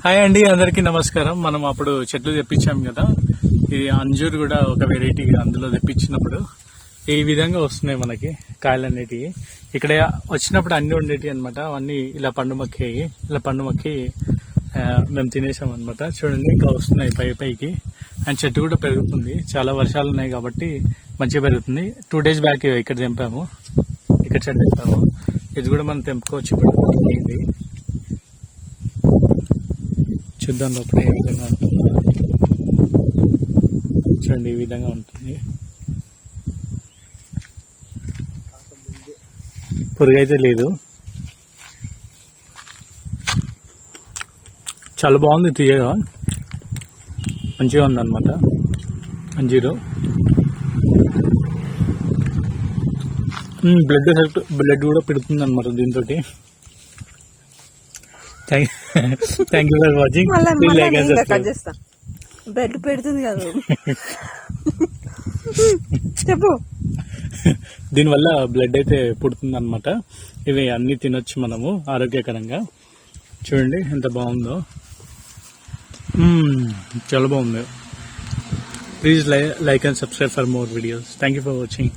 Hi అండి, అందరికీ నమస్కారం. మనం అప్పుడు చెట్లు తెప్పించాం కదా, ఇది అంజూర్ కూడా ఒక వెరైటీ అందులో తెప్పించినప్పుడు ఈ విధంగా వస్తున్నాయి మనకి కాయలు అనేటివి. ఇక్కడ వచ్చినప్పుడు అన్ని ఉండేవి అనమాట. అవన్నీ ఇలా పండు మక్కాయి, ఇలా పండు మక్కి మేము తినేసాం అనమాట. చూడండి ఇంకా వస్తున్నాయి పైకి. అండ్ చెట్టు కూడా పెరుగుతుంది, చాలా వర్షాలు ఉన్నాయి కాబట్టి మంచిగా పెరుగుతుంది. 2 days బ్యాక్ ఇక్కడ తెంపాము, ఇక్కడ చెట్టు తెంపాము. ఇది కూడా మనం తెంపుకోవచ్చు. ఇప్పుడు చూద్దాం లోపల ఏ విధంగా ఉంటుంది. చూడండి ఈ విధంగా ఉంటుంది. పురుగు అయితే లేదు, చాలా బాగుంది, తీయగా మంచిగా ఉందన్నమాట. అంజీరు బ్లడ్ కూడా పెడుతుంది అనమాట దీంతో. Thank you for watching. Blood పెడుతుంది కదా చెప్పు. దీనివల్ల బ్లడ్ అయితే పుడుతుంది అనమాట. ఇవి అన్ని తినొచ్చు మనము ఆరోగ్యకరంగా. చూడండి ఎంత బాగుందో, చాలా బాగుంది. Please like and subscribe for more videos. Thank you for watching.